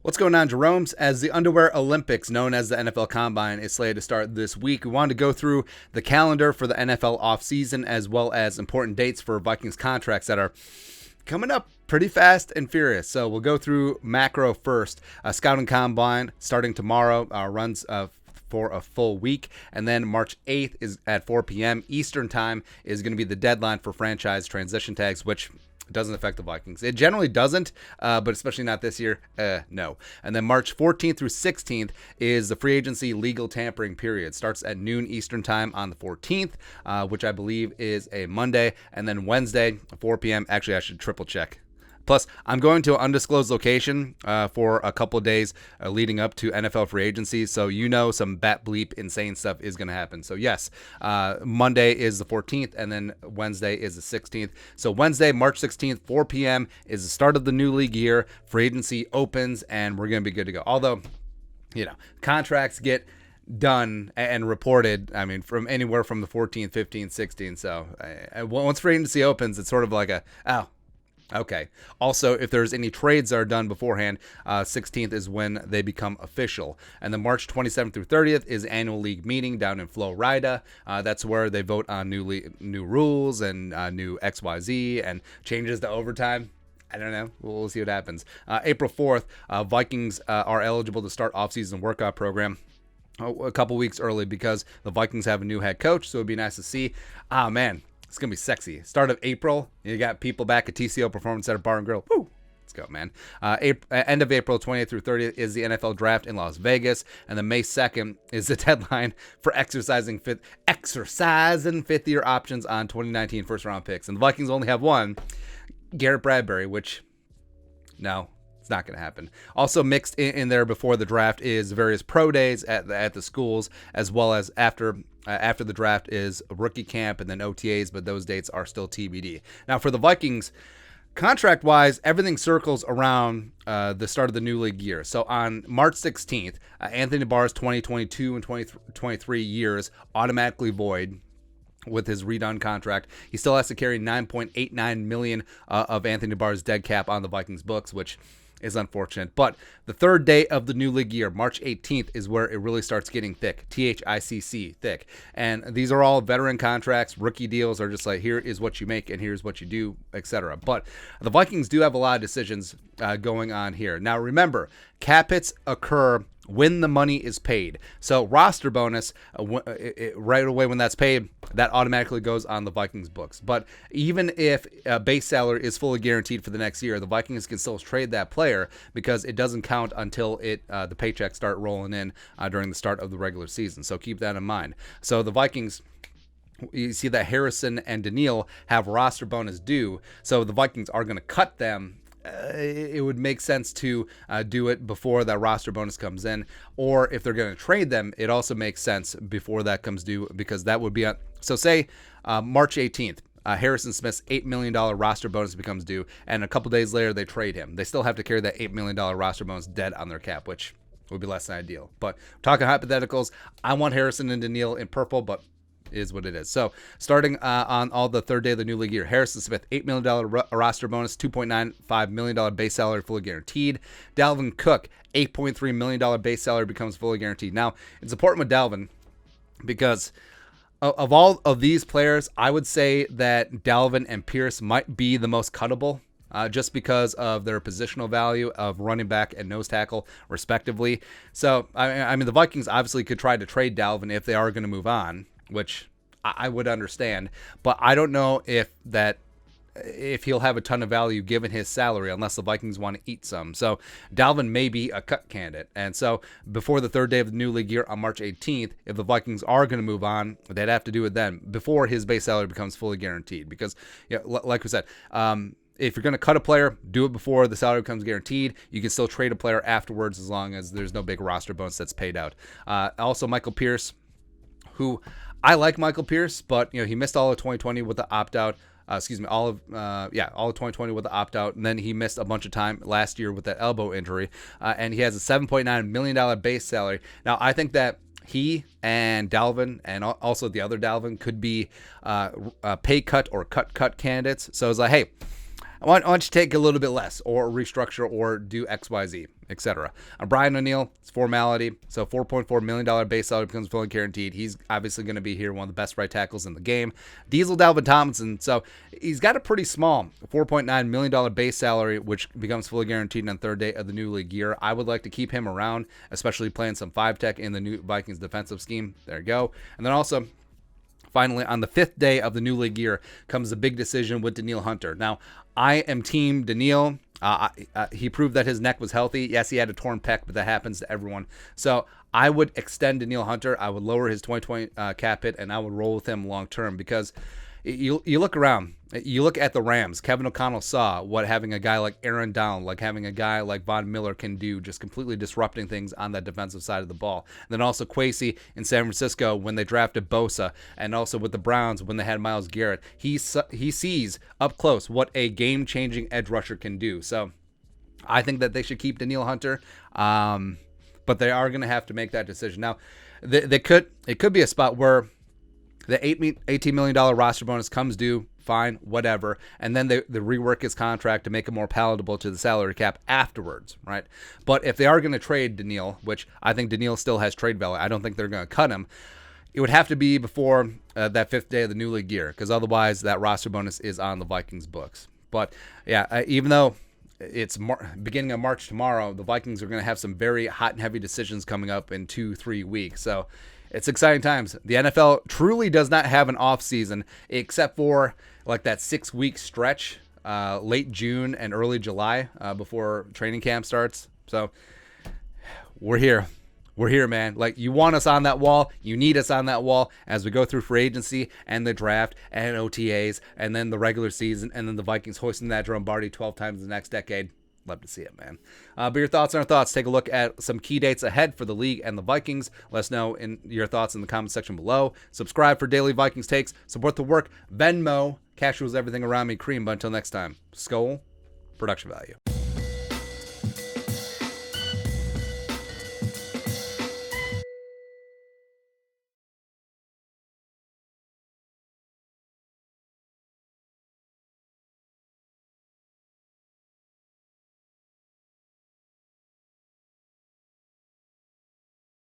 What's going on, Jerome's? As the Underwear Olympics, known as the NFL Combine, is slated to start this week, we wanted to go through the calendar for the NFL offseason as well as important dates for Vikings contracts that are coming up pretty fast and furious. So we'll go through macro first. Scouting Combine starting tomorrow, runs for a full week, and then March 8th is at 4 p.m. Eastern time is going to be the deadline for franchise transition tags, which doesn't affect the Vikings. It generally doesn't, but especially not this year. No. And then March 14th through 16th is the free agency legal tampering period. Starts at noon Eastern time on the 14th, which I believe is a Monday. And then Wednesday, 4 p.m. Actually, I should triple check. Plus, I'm going to an undisclosed location for a couple of days leading up to NFL free agency, so some bat bleep insane stuff is going to happen. So yes, Monday is the 14th, and then Wednesday is the 16th. So Wednesday, March 16th, 4 p.m. is the start of the new league year. Free agency opens, and we're going to be good to go. Although, contracts get done and reported, from anywhere from the 14th, 15th, 16th. So once free agency opens, it's sort of like okay. Also, if there's any trades that are done beforehand, 16th is when they become official. And then March 27th through 30th is annual league meeting down in Florida. That's where they vote on new rules and new XYZ and changes to overtime. I don't know. We'll see what happens. April 4th, Vikings are eligible to start offseason workout program a couple weeks early because the Vikings have a new head coach, so it'd be nice to see. Man. It's going to be sexy. Start of April, you got people back at TCO Performance Center Bar and Grill. Woo! Let's go, man. End of April 20th through 30th is the NFL Draft in Las Vegas. And then May 2nd is the deadline for exercising fifth-year options on 2019 first-round picks. And the Vikings only have one, Garrett Bradbury, which, no, it's not going to happen. Also mixed in there before the draft is various pro days at the schools, as well as after the draft is rookie camp and then OTAs, but those dates are still TBD. Now for the Vikings, contract-wise, everything circles around the start of the new league year. So on March 16th, Anthony Barr's 2022 and 2023 years automatically void with his redone contract. He still has to carry $9.89 million of Anthony Barr's dead cap on the Vikings books, which is unfortunate. But the third day of the new league year, March 18th, is where it really starts getting thick. THICC, thick. And these are all veteran contracts. Rookie deals are just like, here is what you make and here's what you do, etc. But the Vikings do have a lot of decisions going on here. Now remember, cap hits occur when the money is paid. So roster bonus, right away when that's paid, that automatically goes on the Vikings books. But even if base salary is fully guaranteed for the next year, the Vikings can still trade that player because it doesn't count until the paychecks start rolling in during the start of the regular season. So keep that in mind. So the Vikings, you see that Harrison and Danielle have roster bonus due. So the Vikings are going to cut them. It would make sense to do it before that roster bonus comes in, or if they're going to trade them, it also makes sense before that comes due, because that would be so say March 18th, Harrison Smith's $8 million roster bonus becomes due, and a couple days later they trade him. They still have to carry that $8 million roster bonus dead on their cap, which would be less than ideal. But talking hypotheticals, I want Harrison and Danielle in purple, but is what it is. So starting on all the third day of the new league year, Harrison Smith, $8 million roster bonus, $2.95 million base salary fully guaranteed. Dalvin Cook, $8.3 million base salary becomes fully guaranteed. Now, it's important with Dalvin because of all of these players, I would say that Dalvin and Pierce might be the most cuttable. Just because of their positional value of running back and nose tackle, respectively. So, the Vikings obviously could try to trade Dalvin if they are going to move on, which I would understand, but I don't know if he'll have a ton of value given his salary, unless the Vikings want to eat some. So Dalvin may be a cut candidate. And so before the third day of the new league year on March 18th, if the Vikings are going to move on, they'd have to do it then before his base salary becomes fully guaranteed. Because, like we said, if you're going to cut a player, do it before the salary becomes guaranteed. You can still trade a player afterwards as long as there's no big roster bonus that's paid out. Also, Michael Pierce, who I like Michael Pierce, but he missed all of 2020 with the opt-out. All of 2020 with the opt-out, and then he missed a bunch of time last year with that elbow injury, and he has a $7.9 million base salary. Now, I think that he and Dalvin, and also the other Dalvin, could be pay cut or cut candidates. So it's like, hey, want you to take a little bit less or restructure or do XYZ, etc. Brian O'Neill, it's formality. So $4.4 million base salary becomes fully guaranteed. He's obviously going to be here, one of the best right tackles in the game. Diesel Dalvin Tomlinson, so he's got a pretty small $4.9 million base salary, which becomes fully guaranteed on the third day of the new league year. I would like to keep him around, especially playing some 5-tech in the new Vikings defensive scheme. There you go. And then also, finally, on the 5th day of the new league year comes the big decision with Danielle Hunter. Now, I am team Danielle. He proved that his neck was healthy. Yes, he had a torn pec, but that happens to everyone. So I would extend Danielle Hunter. I would lower his 2020 cap hit, and I would roll with him long term because you look around. You look at the Rams. Kevin O'Connell saw what having a guy like Aaron Donald, like having a guy like Von Miller can do, just completely disrupting things on that defensive side of the ball. And then also Kwesi in San Francisco when they drafted Bosa, and also with the Browns when they had Myles Garrett. He sees up close what a game-changing edge rusher can do. So I think that they should keep Danielle Hunter, but they are going to have to make that decision. Now, it could be a spot where the $18 million roster bonus comes due, fine, whatever, and then they rework his contract to make it more palatable to the salary cap afterwards, right? But if they are going to trade Danielle, which I think Danielle still has trade value, I don't think they're going to cut him, it would have to be before that 5th day of the new league year, because otherwise that roster bonus is on the Vikings books. But yeah, even though it's beginning of March tomorrow, the Vikings are going to have some very hot and heavy decisions coming up in 2-3 weeks, so it's exciting times. The NFL truly does not have an off season except for like that 6-week stretch, late June and early July before training camp starts. So we're here. We're here, man. Like, you want us on that wall. You need us on that wall as we go through free agency and the draft and OTAs and then the regular season and then the Vikings hoisting that Lombardi 12 times the next decade. Love to see it, man. But your thoughts on our thoughts. Take a look at some key dates ahead for the league and the Vikings. Let us know in your thoughts in the comment section below. Subscribe for daily Vikings takes. Support the work. Venmo. Cash rules everything around me. Cream. But until next time, Skol. Production value.